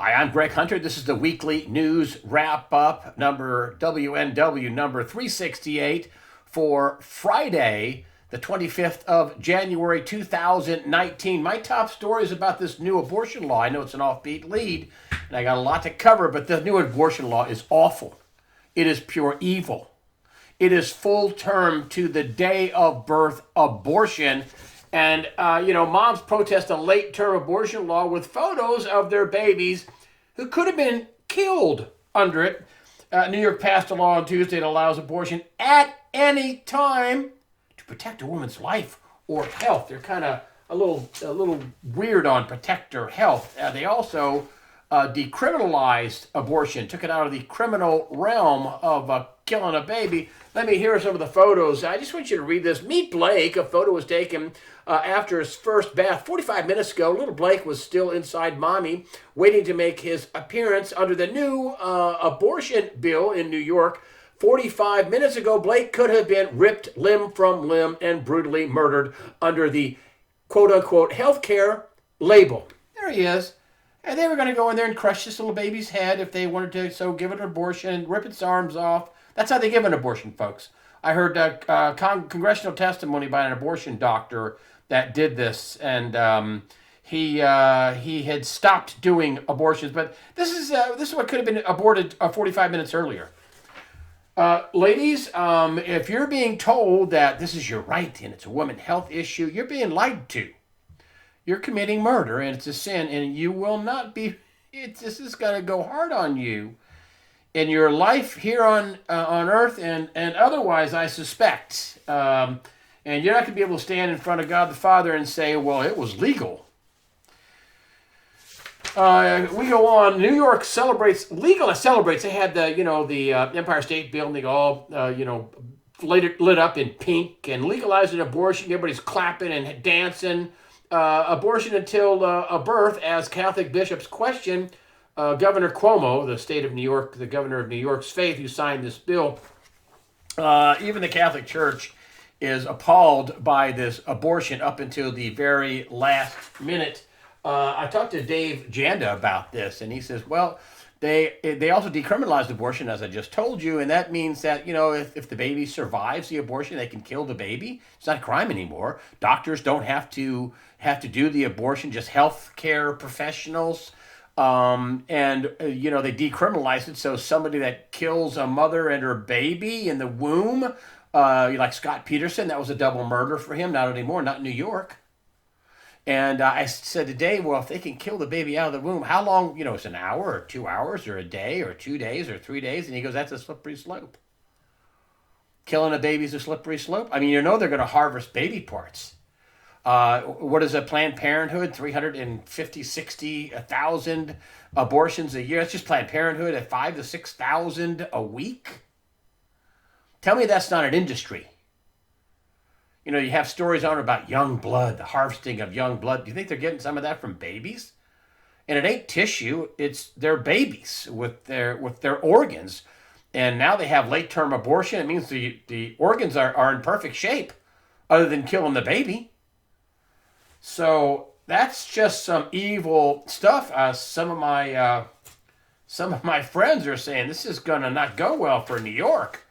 Hi, I'm Greg Hunter. This is the weekly news wrap up, number WNW number 368 for Friday, the 25th of January 2019. My top story is about this new abortion law. I know it's an offbeat lead, and I got a lot to cover, but the new abortion law is awful. It is pure evil. It is full term to the day of birth abortion. And, moms protest a late term abortion law with photos of their babies who could have been killed under it. New York passed a law on Tuesday that allows abortion at any time to protect a woman's life or health. They're kind of a little weird on protect her health. They also decriminalized abortion, took it out of the criminal realm of killing a baby. Let me hear some of the photos. I just want you to read this. Meet Blake. A photo was taken after his first bath 45 minutes ago. Little Blake was still inside mommy, waiting to make his appearance under the new abortion bill in New York. 45 minutes ago, Blake could have been ripped limb from limb and brutally murdered under the quote-unquote healthcare label. There he is. And they were going to go in there and crush this little baby's head if they wanted to, so give it an abortion and rip its arms off. That's how they give an abortion, folks. I heard congressional testimony by an abortion doctor that did this, and he had stopped doing abortions. But this is what could have been aborted 45 minutes earlier. Ladies, if you're being told that this is your right and it's a woman health issue, you're being lied to. You're committing murder, and it's a sin, and you will not be. This is going to go hard on you in your life here on earth and otherwise, I suspect. And you're not going to be able to stand in front of God the Father and say, well, it was legal. We go on. New York celebrates. They had the Empire State Building all lit up in pink and legalized an abortion. Everybody's clapping and dancing. Abortion until a birth, as Catholic bishops question Governor Cuomo, the governor of New York's faith, who signed this bill. Even the Catholic Church is appalled by this abortion up until the very last minute. I talked to Dave Janda about this, and he says, well, they also decriminalized abortion, as I just told you, and that means that, if the baby survives the abortion, they can kill the baby. It's not a crime anymore. Doctors don't have to do the abortion, just health care professionals. They decriminalized it, so somebody that kills a mother and her baby in the womb, like Scott Peterson, that was a double murder for him. Not anymore, not in New York. And I said today, well, if they can kill the baby out of the womb, how long, it's an hour or 2 hours or a day or 2 days or 3 days? And he goes, that's a slippery slope. Killing a baby is a slippery slope. I mean, they're going to harvest baby parts. What is a Planned Parenthood? 350, 60, 1,000 abortions a year. That's just Planned Parenthood at 5,000 to 6,000 a week. Tell me that's not an industry. You have stories on about young blood, the harvesting of young blood. Do you think they're getting some of that from babies? And it ain't tissue; it's their babies with their organs. And now they have late-term abortion. It means the organs are in perfect shape, other than killing the baby. So that's just some evil stuff. Some of my friends are saying this is gonna not go well for New York.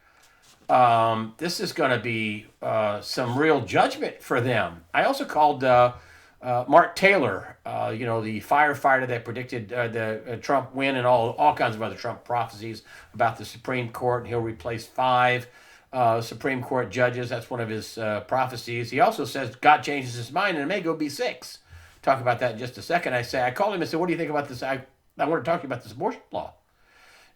This is going to be some real judgment for them. I also called Mark Taylor, the firefighter that predicted the Trump win and all kinds of other Trump prophecies about the Supreme Court. And he'll replace 5 Supreme Court judges. That's one of his prophecies. He also says God changes his mind and it may go be 6. Talk about that in just a second. I called him and said, what do you think about this? I want to talk to you about this abortion law.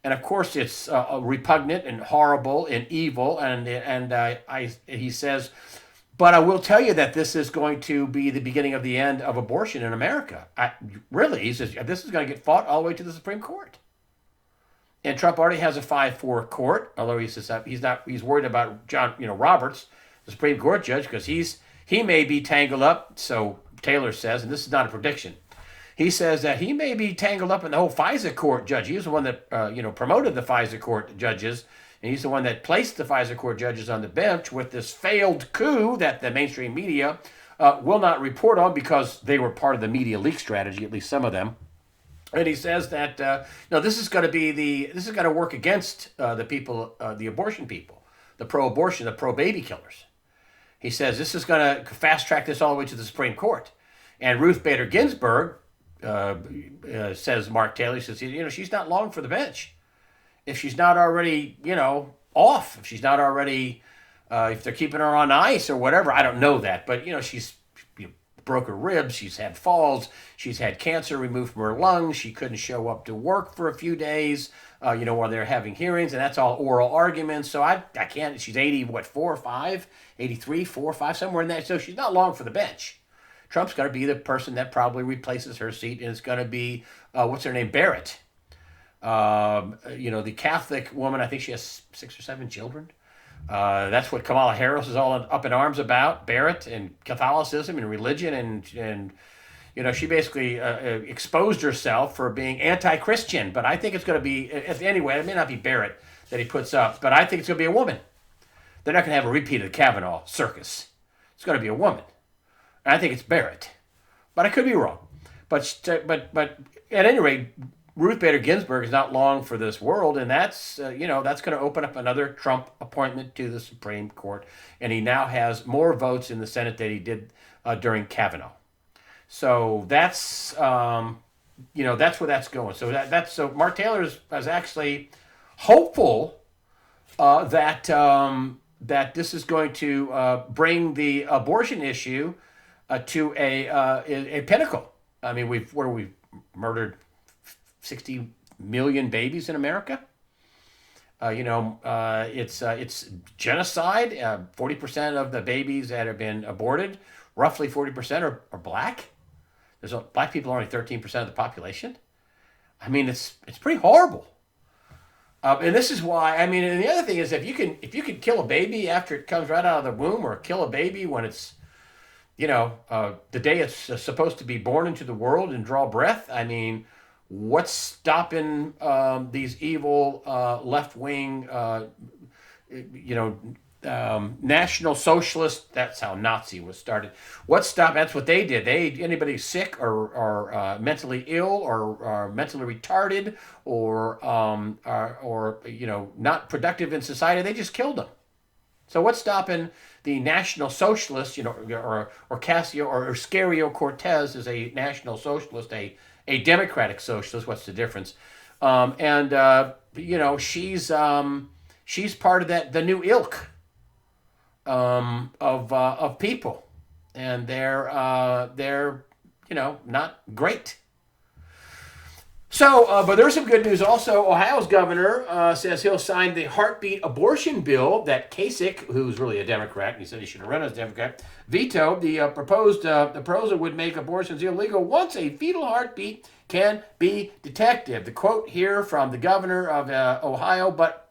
And of course, it's repugnant and horrible and evil. And he says, but I will tell you that this is going to be the beginning of the end of abortion in America. He says, this is going to get fought all the way to the Supreme Court. And Trump already has a 5-4 court, although he says he's worried about John, Roberts, the Supreme Court judge, because he may be tangled up. So Taylor says, and this is not a prediction. He says that he may be tangled up in the whole FISA court judge. He was the one that promoted the FISA court judges, and he's the one that placed the FISA court judges on the bench with this failed coup that the mainstream media will not report on because they were part of the media leak strategy, at least some of them. And he says that no, this is going to be this is going to work against the people, the abortion people, the pro-abortion, the pro-baby killers. He says this is going to fast track this all the way to the Supreme Court. And Ruth Bader Ginsburg says, Mark Taylor says, she's not long for the bench. If she's not already, off, if she's not already, if they're keeping her on ice or whatever, I don't know that. But, she's broke her ribs, she's had falls, she's had cancer removed from her lungs, she couldn't show up to work for a few days, while they're having hearings, and that's all oral arguments. So I can't, she's 80, 4 or 5, 83, 4 or 5, somewhere in that. So she's not long for the bench. Trump's going to be the person that probably replaces her seat, and it's going to be, what's her name, Barrett. The Catholic woman, I think she has 6 or 7 children. That's what Kamala Harris is all up in arms about, Barrett and Catholicism and religion. And she basically exposed herself for being anti-Christian. But I think it's going to be, anyway, it may not be Barrett that he puts up, but I think it's going to be a woman. They're not going to have a repeat of the Kavanaugh circus. It's going to be a woman. And I think it's Barrett. But I could be wrong. But at any rate, Ruth Bader Ginsburg is not long for this world, and that's that's going to open up another Trump appointment to the Supreme Court, and he now has more votes in the Senate than he did during Kavanaugh. So that's that's where that's going. So Mark Taylor is actually hopeful that this is going to bring the abortion issue to a pinnacle. I mean, we've murdered 60 million babies in America. It's genocide. 40% of the babies that have been aborted, roughly 40% are black. Black people are only 13% of the population. I mean, it's pretty horrible. And this is why, and the other thing is, if you can kill a baby after it comes right out of the womb, or kill a baby when it's, the day it's supposed to be born into the world and draw breath, what's stopping these evil left-wing, National Socialists? That's how Nazi was started. That's what they did. Anybody sick or mentally ill or mentally retarded or not productive in society, they just killed them. So what's stopping the National Socialists? Or Scario Cortez is a National Socialist, a Democratic Socialist. What's the difference? She's part of the new ilk of people, and they're not great. So, but there's some good news also. Ohio's governor says he'll sign the heartbeat abortion bill that Kasich, who's really a Democrat, and he said he should have run as a Democrat, vetoed. The proposal would make abortions illegal once a fetal heartbeat can be detected. The quote here from the governor of Ohio, but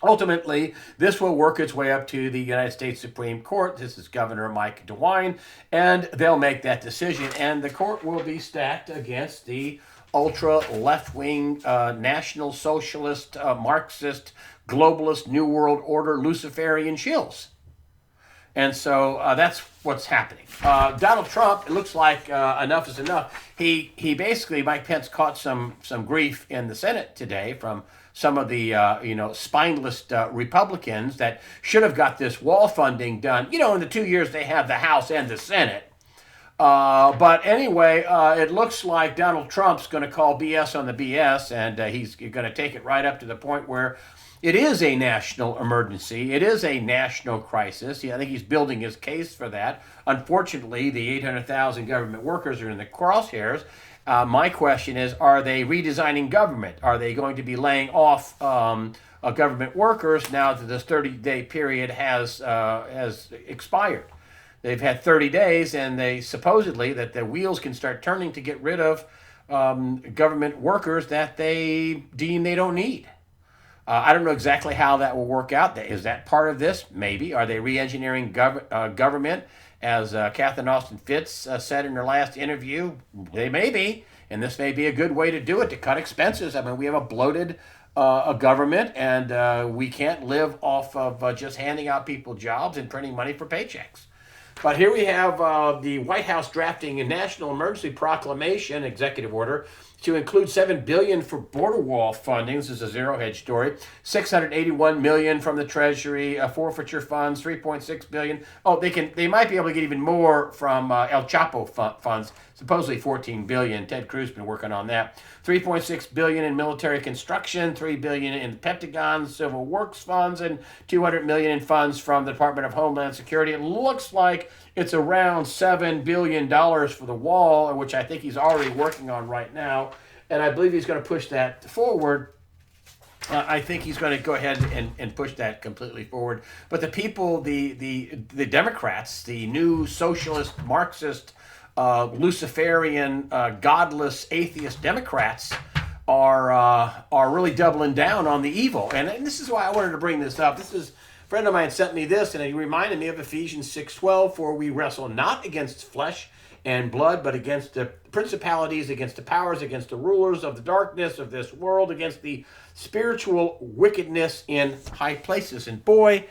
ultimately, this will work its way up to the United States Supreme Court. This is Governor Mike DeWine, and they'll make that decision. And the court will be stacked against the ultra left-wing, National Socialist, Marxist, globalist, New World Order, Luciferian shills. And so that's what's happening. Donald Trump, it looks like enough is enough. He basically, Mike Pence caught some grief in the Senate today from some of the spineless Republicans that should have got this wall funding done. In the 2 years they have the House and the Senate. But anyway, it looks like Donald Trump's going to call BS on the BS, and he's going to take it right up to the point where it is a national emergency. It is a national crisis. I think he's building his case for that. Unfortunately, the 800,000 government workers are in the crosshairs. My question is, are they redesigning government? Are they going to be laying off government workers now that this 30-day period has expired? They've had 30 days, and they supposedly that the wheels can start turning to get rid of government workers that they deem they don't need. I don't know exactly how that will work out. Is that part of this? Maybe. Are they re-engineering government? As Catherine Austin Fitts said in her last interview, they may be. And this may be a good way to do it, to cut expenses. We have a bloated government, and we can't live off of just handing out people jobs and printing money for paychecks. But here we have the White House drafting a national emergency proclamation, executive order, to include $7 billion for border wall funding. This is a zero hedge story. $681 million from the Treasury, forfeiture funds, $3.6 billion. Oh, they might be able to get even more from El Chapo funds, supposedly $14 billion. Ted Cruz been working on that. $3.6 billion in military construction, $3 billion in the Pentagon Civil Works funds, and $200 million in funds from the Department of Homeland Security. It looks like it's around $7 billion for the wall, which I think he's already working on right now. And I believe he's going to push that forward. I think he's going to go ahead and push that completely forward. But the people, the Democrats, the new socialist, Marxist, Luciferian, godless, atheist Democrats are really doubling down on the evil. And this is why I wanted to bring this up. This is a friend of mine sent me this, and he reminded me of Ephesians 6:12, for we wrestle not against flesh and blood, but against the principalities, against the powers, against the rulers of the darkness of this world, against the spiritual wickedness in high places. And boy,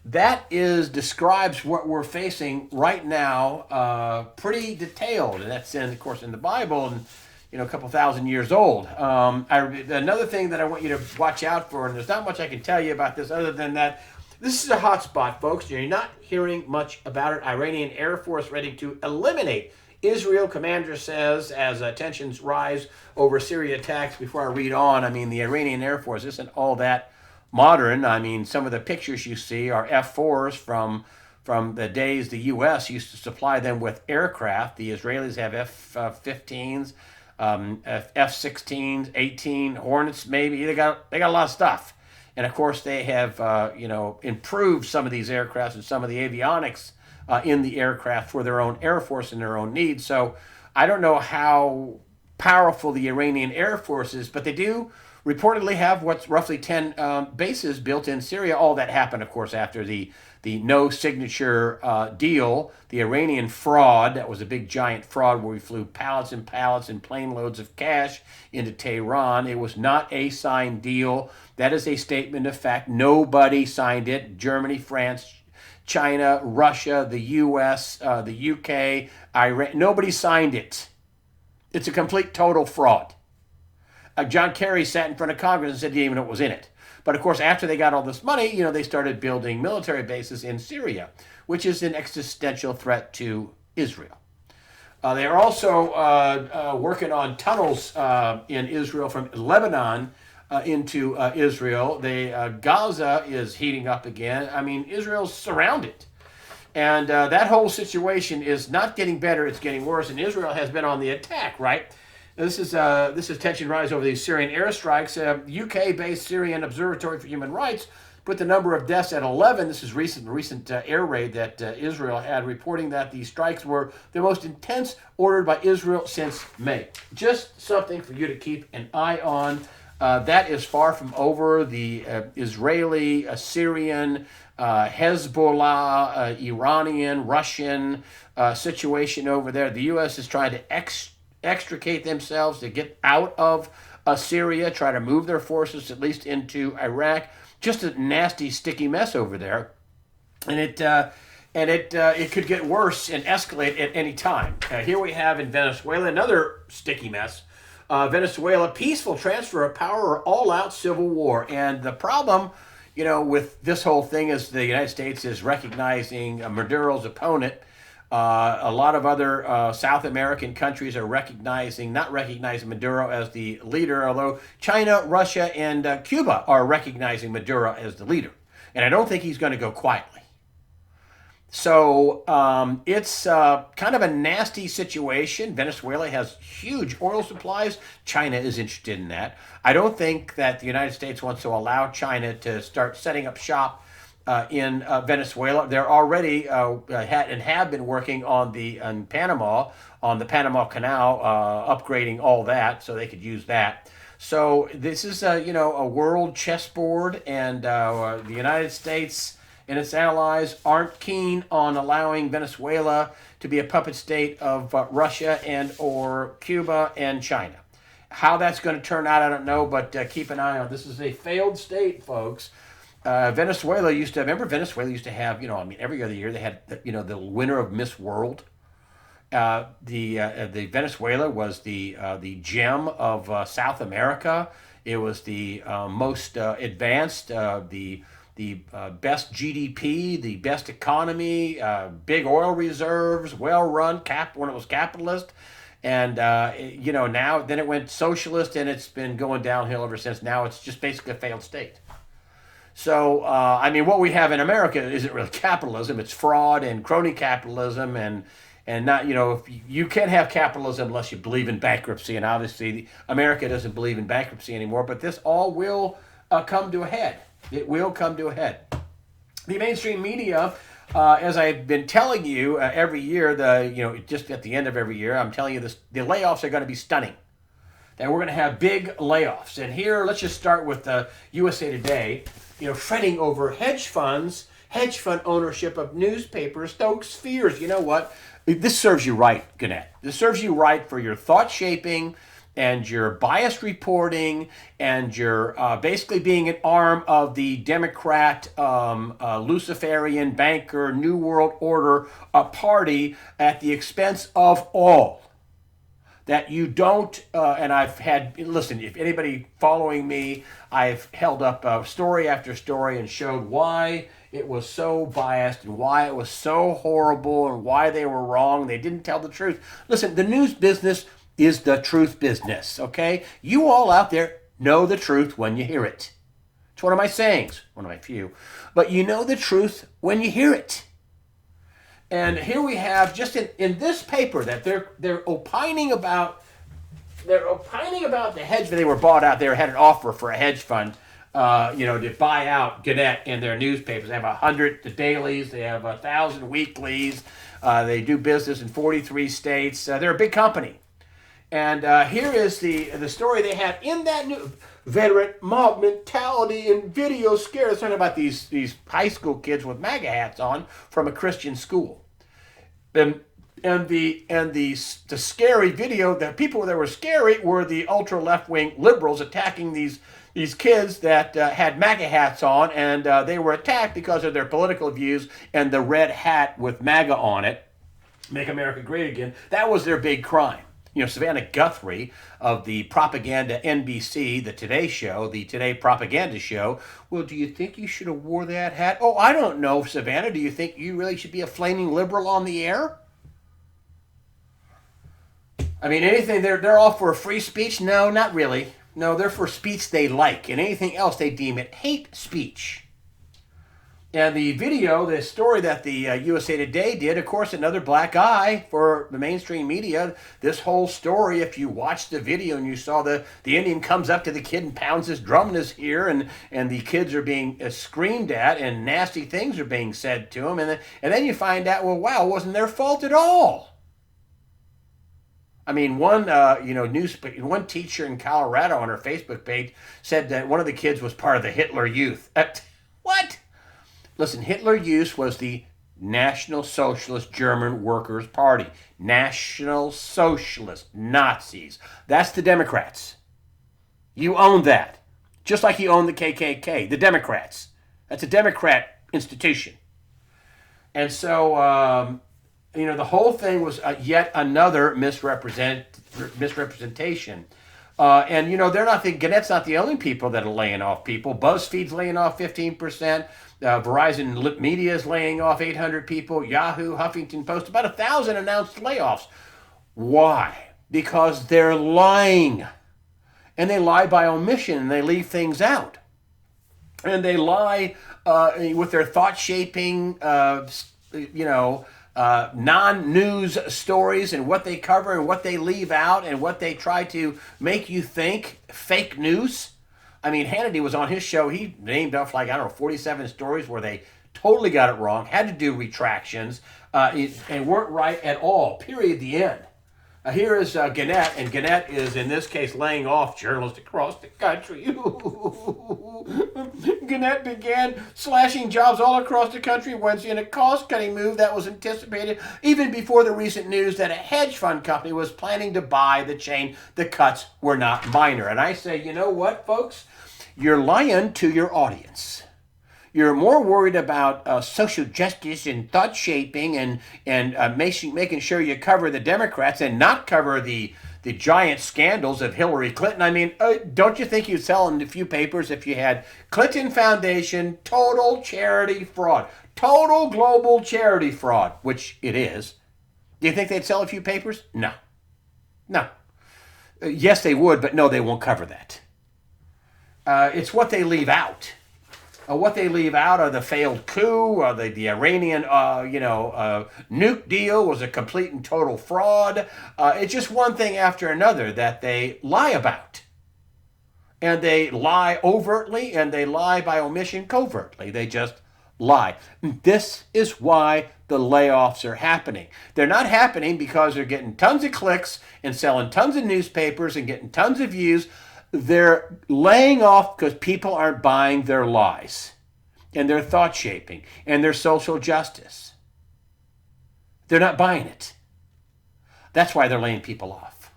that describes what we're facing right now, pretty detailed, and that's of course in the Bible, and a couple thousand years old. Another thing that I want you to watch out for, and there's not much I can tell you about this other than that this is a hot spot, folks. You're not hearing much about it. Iranian Air Force ready to eliminate Israel, commander says, as tensions rise over Syria attacks. Before I read on, the Iranian Air Force isn't all that modern. Some of the pictures you see are F-4s from the days the U.S. used to supply them with aircraft. The Israelis have F-15s, F-16s, 18 Hornets, maybe. They got a lot of stuff. And of course, they have improved some of these aircrafts and some of the avionics in the aircraft for their own Air Force and their own needs. So I don't know how powerful the Iranian Air Force is, but they do reportedly have what's roughly 10 bases built in Syria. All that happened, of course, after the no signature deal, the Iranian fraud. That was a big giant fraud where we flew pallets and pallets and plane loads of cash into Tehran. It was not a signed deal. That is a statement of fact. Nobody signed it. Germany, France, China, Russia, the U.S., the UK, Iran. Nobody signed it. It's a complete total fraud. John Kerry sat in front of Congress and said he didn't even know what was in it. But of course, after they got all this money, they started building military bases in Syria, which is an existential threat to Israel. They are also working on tunnels in Israel from Lebanon into Israel. Gaza is heating up again. Israel's surrounded. And that whole situation is not getting better, it's getting worse. And Israel has been on the attack, right? This is tension rise over these Syrian air strikes. UK-based Syrian Observatory for Human Rights put the number of deaths at 11. This is recent air raid that Israel had, reporting that these strikes were the most intense ordered by Israel since May. Just something for you to keep an eye on. That is far from over. The Israeli, Syrian, Hezbollah, Iranian, Russian situation over there. The U.S. is trying to extricate themselves to get out of Syria, try to move their forces at least into Iraq. Just a nasty, sticky mess over there, and it could get worse and escalate at any time. Here we have in Venezuela another sticky mess. Venezuela, peaceful transfer of power or all-out civil war. And the problem, with this whole thing is the United States is recognizing Maduro's opponent. A lot of other South American countries are not recognizing Maduro as the leader, although China, Russia, and Cuba are recognizing Maduro as the leader. And I don't think he's going to go quietly. So it's kind of a nasty situation. Venezuela has huge oil supplies. China is interested in that. I don't think that the United States wants to allow China to start setting up shop in Venezuela. They're already have been working on Panama, on the Panama Canal, upgrading all that so they could use that. So this is a world chessboard, and the United States and its allies aren't keen on allowing Venezuela to be a puppet state of Russia and or Cuba and China. How that's going to turn out, I don't know, but keep an eye on. This is a failed state, folks. Venezuela used to have every other year they had, the winner of Miss World. The Venezuela was the gem of South America. It was the most advanced, the best GDP, the best economy, big oil reserves, well run when it was capitalist. And now then it went socialist, and it's been going downhill ever since. Now it's just basically a failed state. So, what we have in America isn't really capitalism. It's fraud and crony capitalism, and not, if you can't have capitalism unless you believe in bankruptcy. And obviously, America doesn't believe in bankruptcy anymore. But this all will come to a head. It will come to a head. The mainstream media, as I've been telling you every year, just at the end of every year, I'm telling you this: the layoffs are going to be stunning. That we're going to have big layoffs. And here, let's just start with the USA Today. Fretting over hedge fund ownership of newspapers stokes fears. You know what? This serves you right, Gannett. This serves you right for your thought shaping and your biased reporting and your basically being an arm of the Democrat, Luciferian banker, New World Order party at the expense of all. That you don't, and listen, if anybody following me, I've held up story after story and showed why it was so biased and why it was so horrible and why they were wrong. They didn't tell the truth. Listen, the news business is the truth business, okay? You all out there know the truth when you hear it. It's one of my sayings, one of my few. But you know the truth when you hear it. And here we have, just in this paper, that they're opining about the hedge fund. They were bought out. They had an offer for a hedge fund, to buy out Gannett in their newspapers. They have 100 dailies. They have 1,000 weeklies. They do business in 43 states. They're a big company. And here is the story they had in that new veteran mob mentality and video scare. It's talking about these high school kids with MAGA hats on from a Christian school. And the scary video, the people that were scary were the ultra left-wing liberals attacking these kids that had MAGA hats on, and they were attacked because of their political views and the red hat with MAGA on it, Make America Great Again. That was their big crime. Savannah Guthrie of the propaganda NBC, the Today Show, the Today Propaganda Show. Well, do you think you should have wore that hat? Oh, I don't know, Savannah. Do you think you really should be a flaming liberal on the air? Anything, they're all for free speech? No, not really. No, they're for speech they like, and anything else they deem it hate speech. And the video, the story that the USA Today did, of course, another black eye for the mainstream media. This whole story, if you watched the video and you saw the Indian comes up to the kid and pounds his drum in his ear, and the kids are being screamed at and nasty things are being said to them. And then you find out, well, wow, it wasn't their fault at all. One teacher in Colorado on her Facebook page said that one of the kids was part of the Hitler Youth. What? Listen, Hitler Youth was the National Socialist German Workers' Party. National Socialist Nazis. That's the Democrats. You own that. Just like you own the KKK, the Democrats. That's a Democrat institution. And so, the whole thing was yet another misrepresentation. Gannett's not the only people that are laying off people. BuzzFeed's laying off 15%. Verizon Media is laying off 800 people. Yahoo, Huffington Post, about 1,000 announced layoffs. Why? Because they're lying. And they lie by omission, and they leave things out. And they lie with their thought-shaping, non-news stories and what they cover and what they leave out and what they try to make you think, fake news. Hannity was on his show. He named off 47 stories where they totally got it wrong, had to do retractions, and weren't right at all, period, the end. Here is Gannett, and Gannett is, in this case, laying off journalists across the country. Gannett began slashing jobs all across the country Wednesday in a cost-cutting move that was anticipated even before the recent news that a hedge fund company was planning to buy the chain. The cuts were not minor. And I say, you know what, folks? You're lying to your audience. You're more worried about social justice and thought shaping and making sure you cover the Democrats and not cover the giant scandals of Hillary Clinton. I mean, don't you think you'd sell in a few papers if you had Clinton Foundation total charity fraud, total global charity fraud, which it is? Do you think they'd sell a few papers? No. No. Yes, they would, but no, they won't cover that. It's what they leave out. What they leave out are the failed coup, the Iranian, nuke deal was a complete and total fraud. It's just one thing after another that they lie about. And they lie overtly and they lie by omission covertly. They just lie. This is why the layoffs are happening. They're not happening because they're getting tons of clicks and selling tons of newspapers and getting tons of views. They're laying off because people aren't buying their lies and their thought shaping and their social justice. They're not buying it. That's why they're laying people off.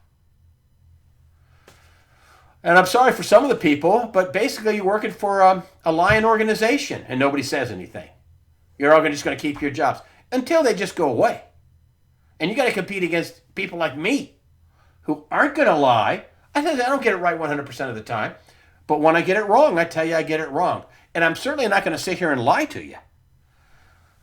And I'm sorry for some of the people, but basically you're working for a lying organization and nobody says anything. You're all just going to keep your jobs until they just go away. And you got to compete against people like me who aren't going to lie. I don't get it right 100% of the time. But when I get it wrong, I tell you I get it wrong. And I'm certainly not going to sit here and lie to you.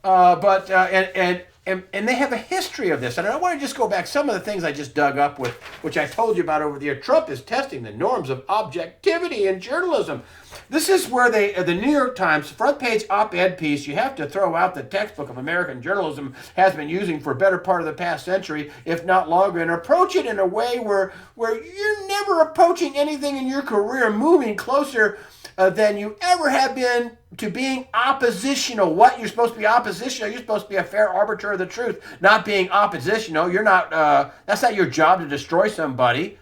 And they have a history of this. And I want to just go back some of the things I just dug up with, which I told you about over the year. Trump is testing the norms of objectivity in journalism. This is where the New York Times front page op-ed piece, you have to throw out the textbook of American journalism has been using for a better part of the past century, if not longer, and approach it in a way where you're never approaching anything in your career moving closer than you ever have been to being oppositional. What? You're supposed to be oppositional. You're supposed to be a fair arbiter of the truth, not being oppositional. You're not, that's not your job to destroy somebody.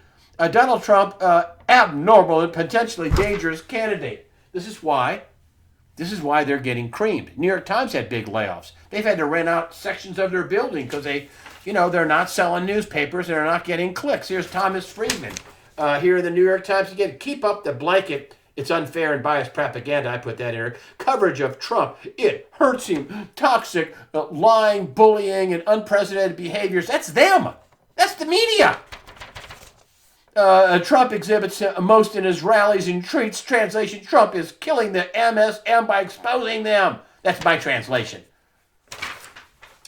Donald Trump, abnormal and potentially dangerous candidate. This is why they're getting creamed. New York Times had big layoffs. They've had to rent out sections of their building because they're not selling newspapers and they're not getting clicks. Here's Thomas Friedman here in the New York Times again. Keep up the blanket. It's unfair and biased propaganda. I put that in here. Coverage of Trump. It hurts him. Toxic, lying, bullying, and unprecedented behaviors. That's them. That's the media. Trump exhibits most in his rallies and treats. Translation, Trump is killing the MSM by exposing them. That's my translation.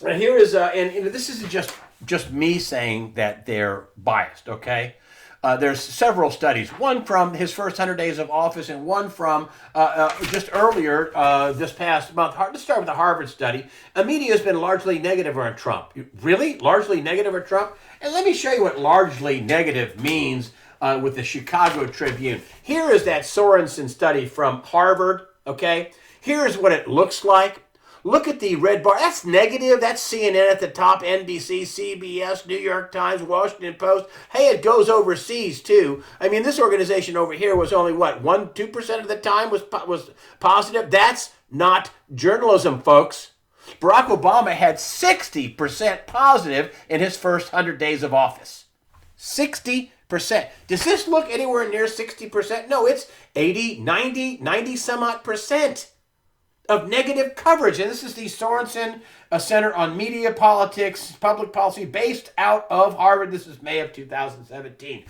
And here is, this isn't just me saying that they're biased, okay? There's several studies, one from his first 100 days of office and one from just earlier this past month. Let's start with the Harvard study. The media has been largely negative on Trump. Really? Largely negative on Trump? And let me show you what largely negative means with the Chicago Tribune. Here is that Sorensen study from Harvard, okay? Here's what it looks like. Look at the red bar. That's negative. That's CNN at the top, NBC, CBS, New York Times, Washington Post. Hey, it goes overseas, too. I mean, this organization over here was only, 2% of the time was positive? That's not journalism, folks. Barack Obama had 60% positive in his first 100 days of office. 60%. Does this look anywhere near 60%? No, it's 80, 90 some odd percent of negative coverage. And this is the Sorensen Center on Media Politics, Public Policy, based out of Harvard. This is May of 2017.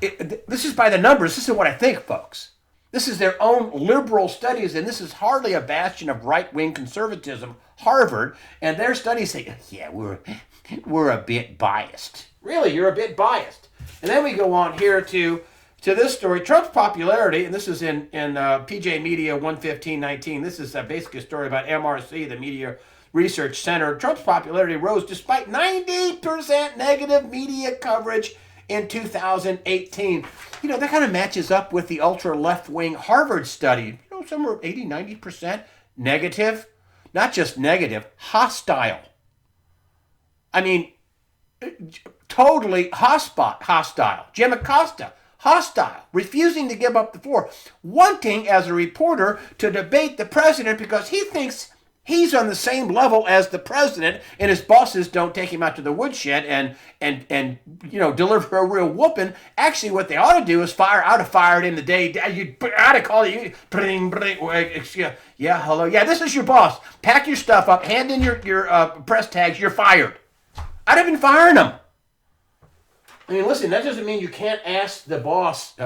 This is by the numbers. This is what I think, folks. This is their own liberal studies, and this is hardly a bastion of right-wing conservatism, Harvard. And their studies say, yeah, we're a bit biased. Really, you're a bit biased. And then we go on here to this story. Trump's popularity, and this is in PJ Media 11519. This is basically a story about MRC, the Media Research Center. Trump's popularity rose despite 90% negative media coverage in 2018. That kind of matches up with the ultra left-wing Harvard study. Somewhere 80, 90% negative. Not just negative, hostile. I mean, totally hostile. Jim Acosta, hostile, refusing to give up the floor, wanting as a reporter to debate the president because he thinks He's on the same level as the president, and his bosses don't take him out to the woodshed and deliver a real whooping. Actually, what they ought to do is fire. I'd have fired him the day. I'd have called you. Bring, yeah, hello. Yeah, this is your boss. Pack your stuff up. Hand in your press tags. You're fired. I'd have been firing him. I mean, listen, that doesn't mean you can't ask the boss.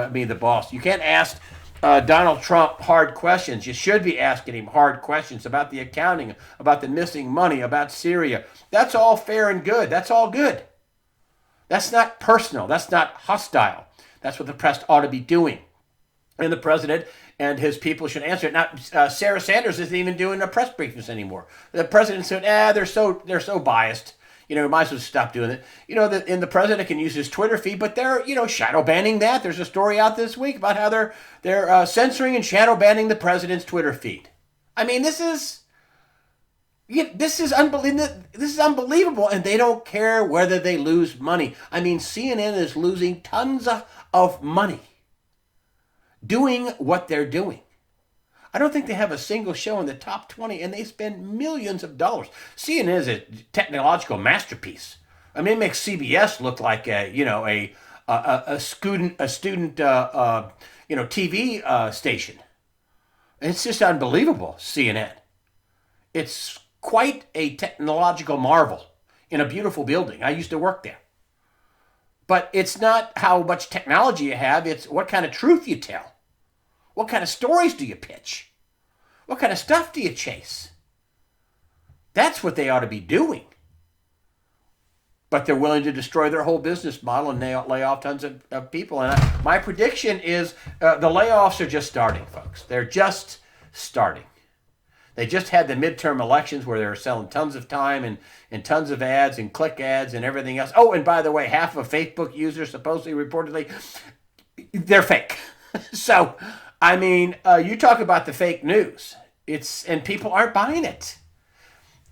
You can't ask Donald Trump hard questions. You should be asking him hard questions about the accounting, about the missing money, about Syria. That's all fair and good. That's all good. That's not personal. That's not hostile. That's what the press ought to be doing. And the president and his people should answer it. Now, Sarah Sanders isn't even doing the press briefings anymore. The president said, they're so biased. Might as well stop doing it. And the president can use his Twitter feed, but they're, shadow banning that. There's a story out this week about how they're censoring and shadow banning the president's Twitter feed. I mean, this is unbelievable. This is unbelievable, and they don't care whether they lose money. I mean, CNN is losing tons of money doing what they're doing. I don't think they have a single show in the top 20, and they spend millions of dollars. CNN is a technological masterpiece. I mean, it makes CBS look like a student TV station. It's just unbelievable, CNN. It's quite a technological marvel in a beautiful building. I used to work there. But it's not how much technology you have, it's what kind of truth you tell. What kind of stories do you pitch? What kind of stuff do you chase? That's what they ought to be doing. But they're willing to destroy their whole business model and lay off tons of people. And my prediction is the layoffs are just starting, folks. They're just starting. They just had the midterm elections where they were selling tons of time and tons of ads and click ads and everything else. Oh, and by the way, half of Facebook users supposedly, reportedly, they're fake. So, I mean, you talk about the fake news. And people aren't buying it.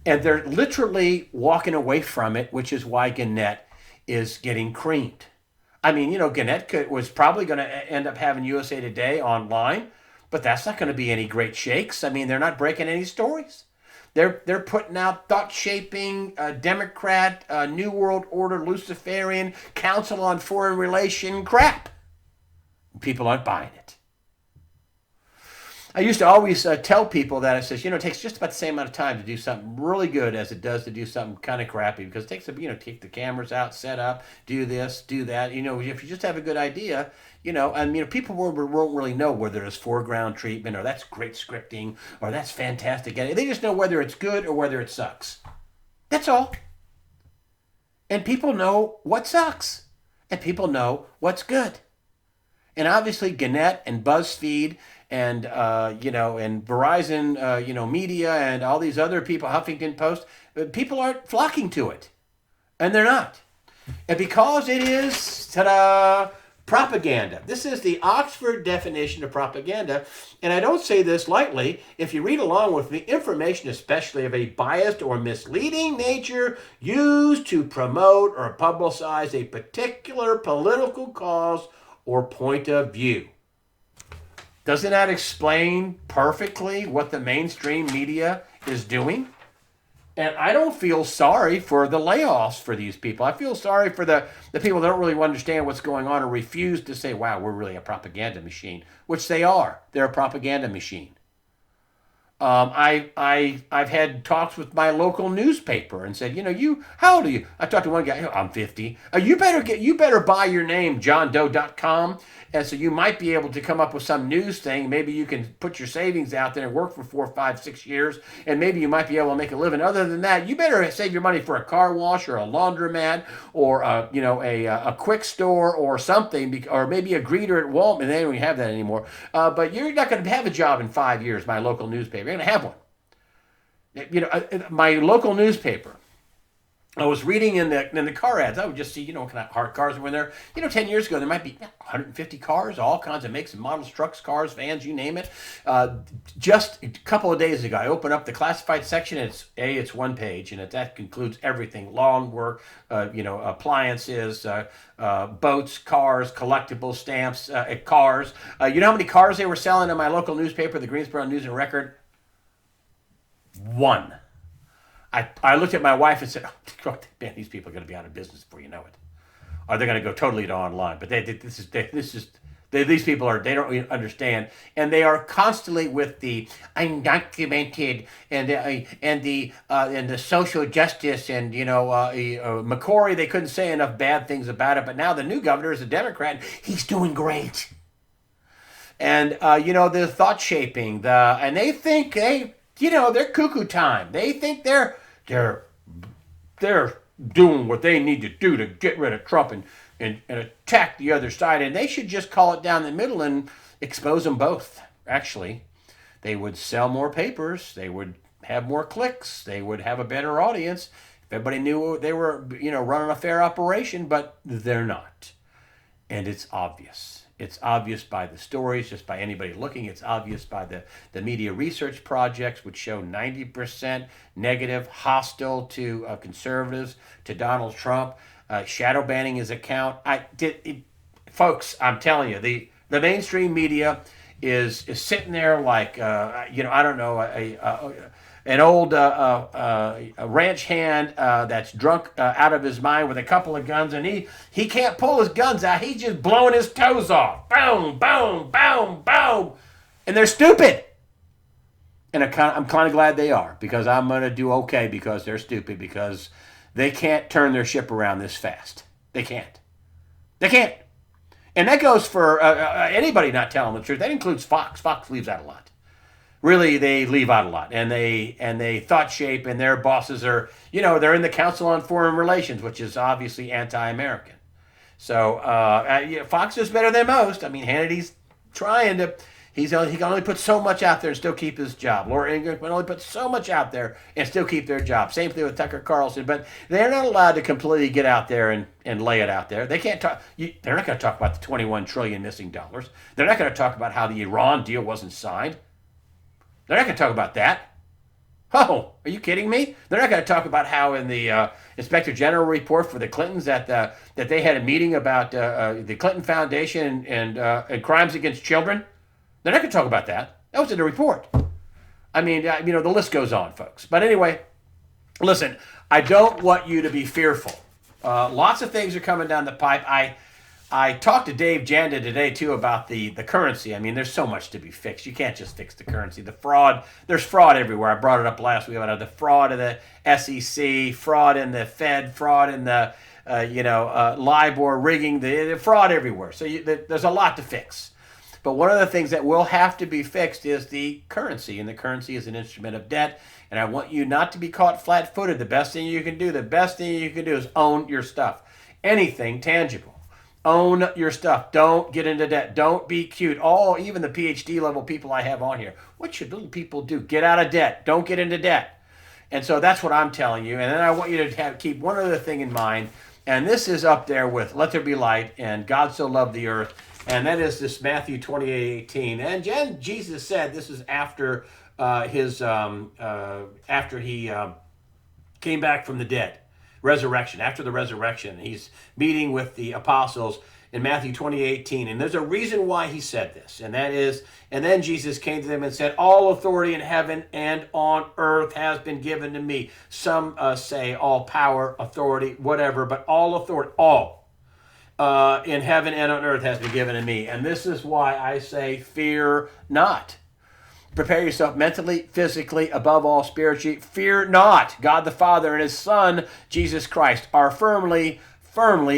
And they're literally walking away from it, which is why Gannett is getting creamed. I mean, Gannett was probably going to end up having USA Today online, but that's not going to be any great shakes. I mean, they're not breaking any stories. They're putting out thought-shaping, Democrat, New World Order, Luciferian, Council on Foreign Relation crap. People aren't buying it. I used to always tell people that, I says, it takes just about the same amount of time to do something really good as it does to do something kind of crappy, because it takes, take the cameras out, set up, do this, do that. If you just have a good idea, people won't really know whether there's foreground treatment or that's great scripting or that's fantastic. They just know whether it's good or whether it sucks. That's all. And people know what sucks. And people know what's good. And obviously Gannett and BuzzFeed and and Verizon, media and all these other people, Huffington Post, people aren't flocking to it, and they're not, and because it is propaganda. This is the Oxford definition of propaganda, and I don't say this lightly. If you read along with me, information, especially of a biased or misleading nature, used to promote or publicize a particular political cause or point of view. Doesn't that explain perfectly what the mainstream media is doing? And I don't feel sorry for the layoffs for these people. I feel sorry for the people that don't really understand what's going on or refuse to say, wow, we're really a propaganda machine, which they are. They're a propaganda machine. I've had talks with my local newspaper and said, how old are you? I talked to one guy, I'm 50. You better buy your name, johndoe.com. And so you might be able to come up with some news thing. Maybe you can put your savings out there and work for 4, 5, 6 years. And maybe you might be able to make a living. Other than that, you better save your money for a car wash or a laundromat or a quick store or something, or maybe a greeter at Walmart. They don't even have that anymore. But you're not going to have a job in 5 years, my local newspaper. You're going to have one. My local newspaper. I was reading in the car ads. I would just see, what kind of hard cars were in there. 10 years ago, there might be 150 cars, all kinds of makes and models, trucks, cars, vans, you name it. Just a couple of days ago, I opened up the classified section. It's one page, and that includes everything: lawn work, appliances, boats, cars, collectibles, stamps, cars. You know how many cars they were selling in my local newspaper, the Greensboro News and Record? One. I looked at my wife and said, oh, man, these people are going to be out of business before you know it. Or they're going to go totally to online. But these people they don't really understand, and they are constantly with the undocumented and the social justice and McCory. They couldn't say enough bad things about it, but now the new governor is a Democrat. He's doing great, and the thought shaping, and they think they're cuckoo time. They think they're doing what they need to do to get rid of Trump and attack the other side, and they should just call it down the middle and expose them both. Actually, they would sell more papers, they would have more clicks, they would have a better audience if everybody knew they were running a fair operation, but they're not. And it's obvious. It's obvious by the stories, just by anybody looking. It's obvious by the media research projects, which show 90% negative, hostile to conservatives, to Donald Trump, shadow banning his account. Folks, I'm telling you, the mainstream media is sitting there like, I don't know, an old ranch hand that's drunk out of his mind with a couple of guns, and he can't pull his guns out. He's just blowing his toes off. Boom, boom, boom, boom. And they're stupid. And I'm kind of glad they are, because I'm going to do okay because they're stupid, because they can't turn their ship around this fast. They can't. They can't. And that goes for anybody not telling the truth. That includes Fox. Fox leaves out a lot. Really, they leave out a lot, and they thought shape, and their bosses are, they're in the Council on Foreign Relations, which is obviously anti-American. So Fox is better than most. I mean, Hannity's trying to. He can only put so much out there and still keep his job. Laura Ingraham can only put so much out there and still keep their job. Same thing with Tucker Carlson. But they're not allowed to completely get out there and lay it out there. They can't talk. They're not going to talk about the $21 trillion missing dollars. They're not going to talk about how the Iran deal wasn't signed. They're not going to talk about that. Oh, are you kidding me? They're not going to talk about how in the Inspector General report for the Clintons that they had a meeting about the Clinton Foundation and crimes against children. They're not going to talk about that. That was in the report. I mean, the list goes on, folks. But anyway, listen, I don't want you to be fearful. Lots of things are coming down the pipe. I talked to Dave Janda today, too, about the currency. I mean, there's so much to be fixed. You can't just fix the currency. The fraud, there's fraud everywhere. I brought it up last week about the fraud of the SEC, fraud in the Fed, fraud in the, LIBOR, rigging, the fraud everywhere. So there's a lot to fix. But one of the things that will have to be fixed is the currency, and the currency is an instrument of debt. And I want you not to be caught flat-footed. The best thing you can do is own your stuff. Anything tangible. Own your stuff. Don't get into debt. Don't be cute. Even the PhD level people I have on here. What should little people do? Get out of debt. Don't get into debt. And so that's what I'm telling you. And then I want you to keep one other thing in mind. And this is up there with Let There Be Light and God So Loved the Earth. And that is this Matthew 28:18. And Jesus said this is after after he came back from the dead. Resurrection, after the resurrection. He's meeting with the apostles in Matthew 20:18. And there's a reason why he said this. And that is, and then Jesus came to them and said, all authority in heaven and on earth has been given to me. Some say all power, authority, whatever, but all authority, all in heaven and on earth has been given to me. And this is why I say, fear not. Prepare yourself mentally, physically, above all spiritually. Fear not. God the Father and his Son, Jesus Christ, are firmly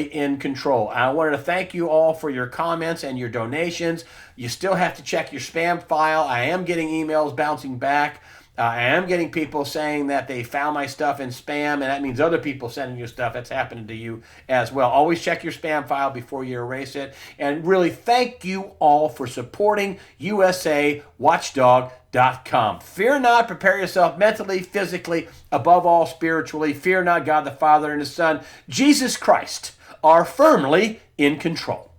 in control. I wanted to thank you all for your comments and your donations. You still have to check your spam file. I am getting emails bouncing back. I am getting people saying that they found my stuff in spam, and that means other people sending you stuff. That's happening to you as well. Always check your spam file before you erase it. And really, thank you all for supporting USAWatchdog.com. Fear not. Prepare yourself mentally, physically, above all spiritually. Fear not. God the Father and his Son, Jesus Christ, are firmly in control.